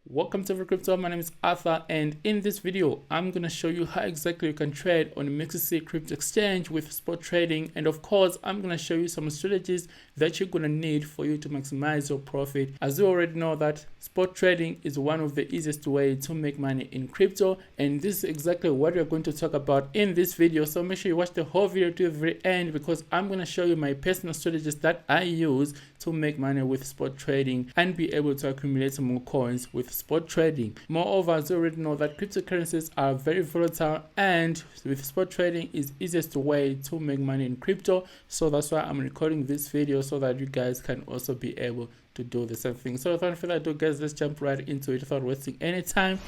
Welcome to Crypto. My name is Arthur, and in this video I'm going to show you how exactly you can trade on the MEXC crypto exchange with spot trading, and of course I'm going to show you some strategies that you're going to need for you to maximize your profit. As you already know that spot trading is one of the easiest way to make money in crypto, and this is exactly what we're going to talk about in this video. So make sure you watch the whole video to the very end, because I'm going to show you my personal strategies that I use to make money with spot trading and be able to accumulate some more coins with spot trading. Moreover, as you already know that cryptocurrencies are very volatile, and with spot trading is easiest way to make money in crypto. So that's why I'm recording this video, so that you guys can also be able to do the same thing. So without further ado, guys, let's jump right into it without wasting any time.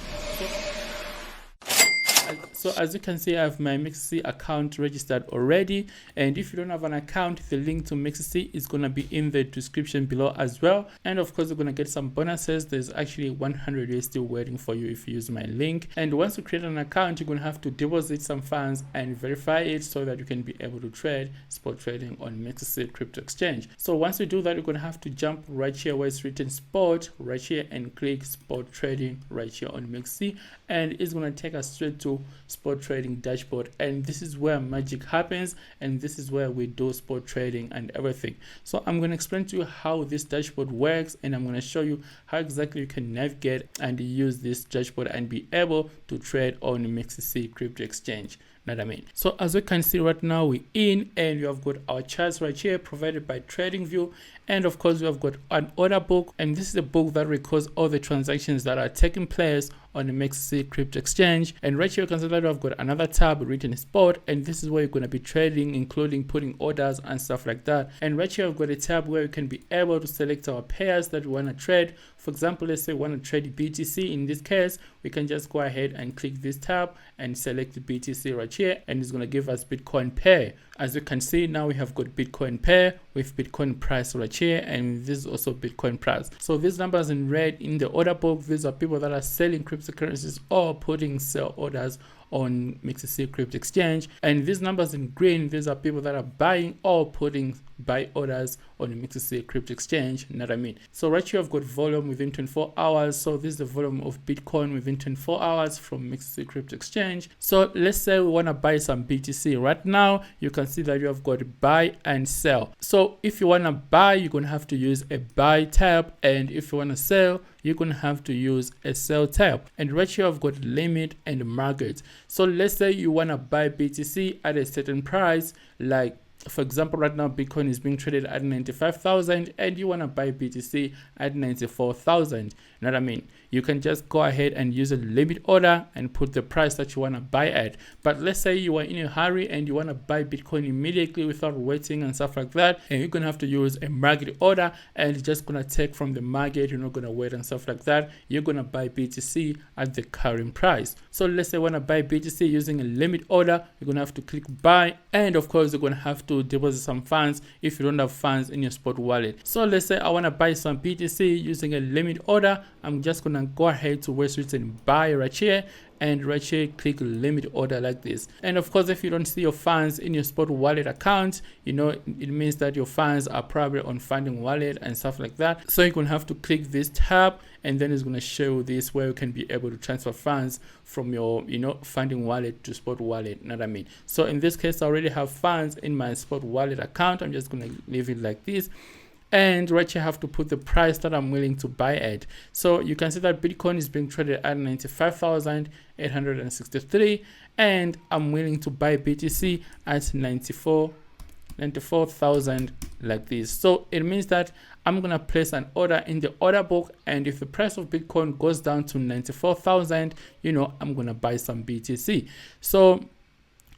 So as you can see, I have my MEXC account registered already, and if you don't have an account, the link to MEXC is going to be in the description below as well. And of course, you're going to get some bonuses. There's actually 100 USD waiting for you if you use my link. And once you create an account, you're going to have to deposit some funds and verify it so that you can be able to trade spot trading on MEXC crypto exchange. So once you do that, you're going to have to jump right here where it's written spot right here and click spot trading right here on MEXC, and it's going to take us straight to spot trading dashboard, and this is where magic happens, and this is where we do spot trading and everything. So I'm going to explain to you how this dashboard works, and I'm going to show you how exactly you can navigate and use this dashboard and be able to trade on MEXC crypto exchange. What I mean. So as you can see right now, we're in, and we have got our charts right here provided by TradingView, and of course we have got an order book, and this is a book that records all the transactions that are taking place on the MEXC crypto exchange. And right here you can see that I've got another tab written spot, and this is where you're going to be trading, including putting orders and stuff like that. And right here I've got a tab where you can be able to select our pairs that we want to trade. For example, let's say we want to trade BTC. In this case, we can just go ahead and click this tab and select the BTC right here, and it's going to give us Bitcoin pair. As you can see, now we have got Bitcoin pair with Bitcoin price right here, and this is also Bitcoin price. So these numbers in red in the order book, these are people that are selling cryptocurrencies or putting sell orders on MEXC crypto exchange, and these numbers in green, these are people that are buying or putting buy orders on the MEXC crypto exchange. You know what I mean? So right here I've got volume within 24 hours. So this is the volume of Bitcoin within 24 hours from MEXC crypto exchange. So let's say we want to buy some BTC right now. You can see that you have got buy and sell. So if you want to buy, you're going to have to use a buy tab, and if you want to sell, you're going to have to use a sell tab. And right here I've got limit and market. So let's say you want to buy BTC at a certain price, like for example, right now Bitcoin is being traded at 95,000, and you want to buy BTC at 94,000. You know what I mean? You can just go ahead and use a limit order and put the price that you want to buy at. But let's say you are in a hurry and you want to buy Bitcoin immediately without waiting and stuff like that, and you're going to have to use a market order, and it's just going to take from the market. You're not going to wait and stuff like that. You're going to buy BTC at the current price. So let's say you want to buy BTC using a limit order, you're going to have to click buy, and of course you're going to have to deposit some funds if you don't have funds in your spot wallet. So let's say I want to buy some BTC using a limit order. I'm just going to go ahead to where it's written buy right here, and right here click limit order like this. And of course, if you don't see your funds in your spot wallet account, you know, it means that your funds are probably on funding wallet and stuff like that. So you're going to have to click this tab, and then it's going to show this where you can be able to transfer funds from your, you know, funding wallet to spot wallet. You know what I mean? So in this case, I already have funds in my spot wallet account. I'm just going to leave it like this. And right here I have to put the price that I'm willing to buy at. So you can see that Bitcoin is being traded at 95,863, and I'm willing to buy BTC at 94,000 like this. So it means that I'm gonna place an order in the order book, and if the price of Bitcoin goes down to 94,000, you know, I'm gonna buy some BTC. So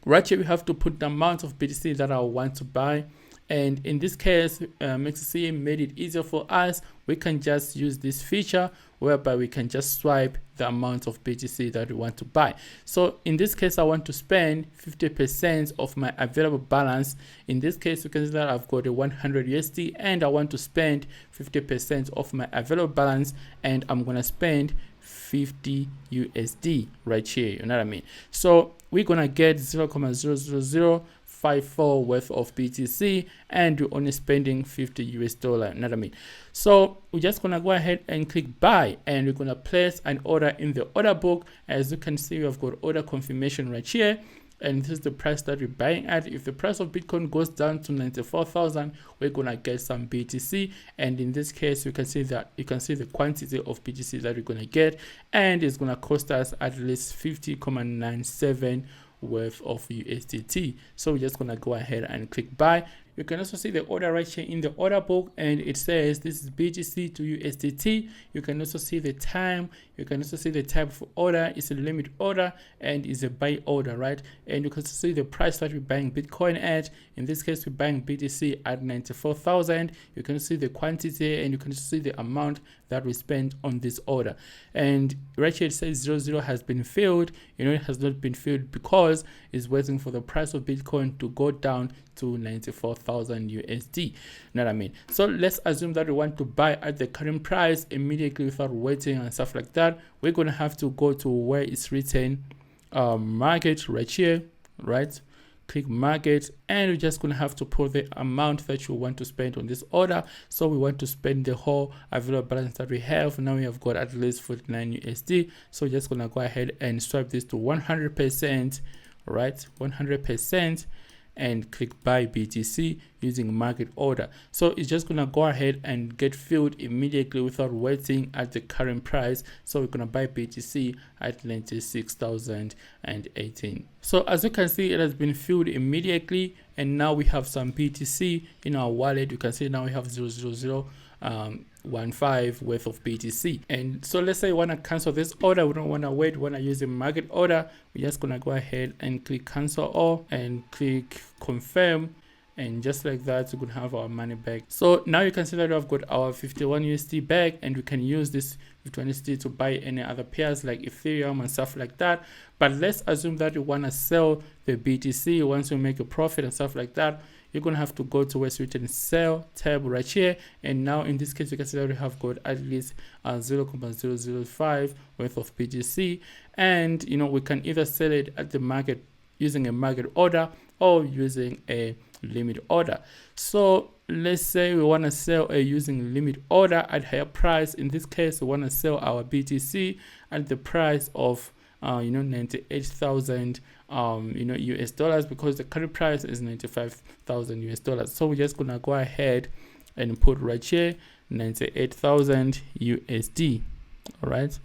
right here we have to put the amount of BTC that I want to buy. And in this case, MEXC made it easier for us. We can just use this feature whereby we can just swipe the amount of BTC that we want to buy. So in this case, I want to spend 50% of my available balance. In this case, you can see that I've got a 100 USD, and I want to spend 50% of my available balance, and I'm going to spend 50 USD right here. You know what I mean? So we're going to get 0.000 0.54 worth of BTC, and you're only spending $50 US. You know what I mean? So we're just gonna go ahead and click buy, and we're gonna place an order in the order book. As you can see, we have got order confirmation right here, and this is the price that we're buying at. If the price of Bitcoin goes down to 94,000, we're gonna get some BTC, and in this case you can see that you can see the quantity of BTC that we're gonna get, and it's gonna cost us at least 50.97 worth of USDT. So we're just gonna go ahead and click buy. You can also see the order right here in the order book, and it says this is BTC to USDT. You can also see the time. You can also see the type of order. It's a limit order and it's a buy order, right? And you can also see the price that we're buying Bitcoin at. In this case, we're buying BTC at 94,000. You can see the quantity, and you can see the amount that we spent on this order. And right here it says 00 has been filled. You know, it has not been filled because it's waiting for the price of Bitcoin to go down to 94,000 USD. You know what I mean? So let's assume that we want to buy at the current price immediately without waiting and stuff like that. We're gonna have to go to where it's written market right here, right? Click market, and we're just gonna have to put the amount that you want to spend on this order. So we want to spend the whole available balance that we have. Now we have got at least 49 USD. So we're just gonna go ahead and swipe this to 100%, right? 100%. And click buy BTC using market order. So it's just gonna go ahead and get filled immediately without waiting at the current price. So we're gonna buy BTC at 96,018. So as you can see, it has been filled immediately, and now we have some BTC in our wallet. You can see now we have 0.0015 worth of BTC. And so let's say you want to cancel this order. We don't want to wait. We want to use a market order. We're just gonna go ahead and click cancel all and click confirm, and just like that, we could have our money back. So now you can see that we have got our 51 USD back, and we can use this 51 USD to buy any other pairs like Ethereum and stuff like that. But let's assume that you want to sell the BTC once you make a profit and stuff like that. You're gonna have to go to where it's written sell tab right here, and now in this case you can see that we have got at least 0.005 worth of BTC, and you know, we can either sell it at the market using a market order or using a limit order. So let's say we want to sell using limit order at higher price. In this case, we want to sell our BTC at the price of 98,000 US dollars, because the current price is 95,000 US dollars. So we're just gonna go ahead and put right here 98,000 USD. All right,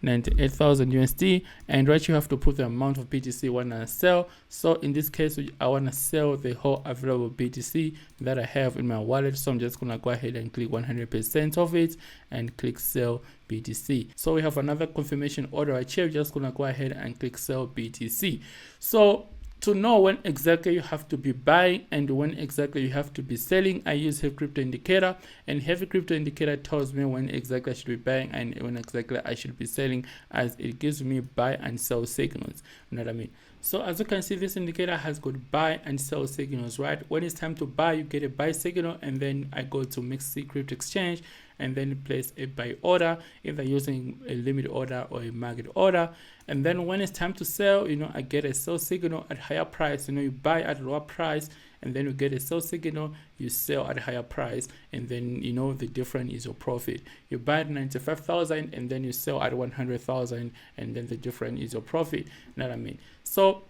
98,000 USD, and right, you have to put the amount of BTC you want to sell. So in this case, I want to sell the whole available BTC that I have in my wallet. So I'm just gonna go ahead and click 100% of it and click sell BTC. So we have another confirmation order right here. We're just gonna go ahead and click sell BTC. So to know when exactly you have to be buying and when exactly you have to be selling, I use Heavy Crypto Indicator, and Heavy Crypto Indicator tells me when exactly I should be buying and when exactly I should be selling, as it gives me buy and sell signals. You know what I mean? So as you can see, this indicator has got buy and sell signals, right? When it's time to buy, you get a buy signal, and then I go to MEXC Crypto Exchange and then place a buy order, either using a limit order or a market order. And then when it's time to sell, I get a sell signal at higher price. You buy at lower price, and then you get a sell signal, you sell at higher price, and then the difference is your profit. You buy at 95,000 and then you sell at 100,000, and then the difference is your profit. You know what I mean? So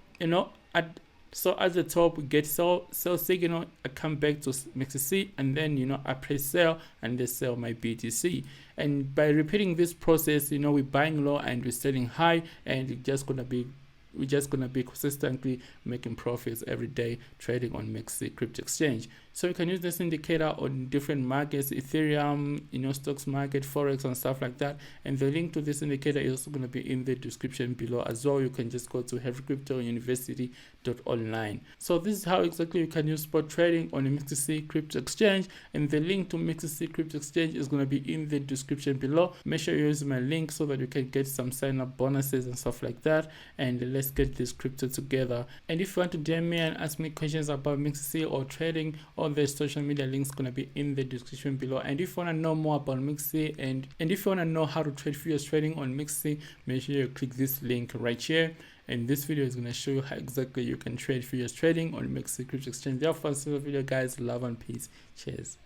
at the top we get sell signal. I come back to MEXC, and then I press sell, and they sell my BTC. And by repeating this process, we're buying low and we're selling high, and we're just gonna be consistently making profits every day trading on MEXC Crypto Exchange. So you can use this indicator on different markets, Ethereum, stocks market, Forex, and stuff like that. And the link to this indicator is also going to be in the description below as well. You can just go to heavycryptouniversity.online. So this is how exactly you can use spot trading on MEXC Crypto Exchange, and the link to MEXC Crypto Exchange is going to be in the description below. Make sure you use my link so that you can get some sign up bonuses and stuff like that. And let's let's get this crypto together. And if you want to DM me and ask me questions about MEXC or trading, all the social media links gonna be in the description below. And if you want to know more about MEXC and if you want to know how to trade futures trading on MEXC, make sure you click this link right here. And this video is going to show you how exactly you can trade futures trading on MEXC crypto exchange. Therefore, see the video, guys. Love and peace. Cheers.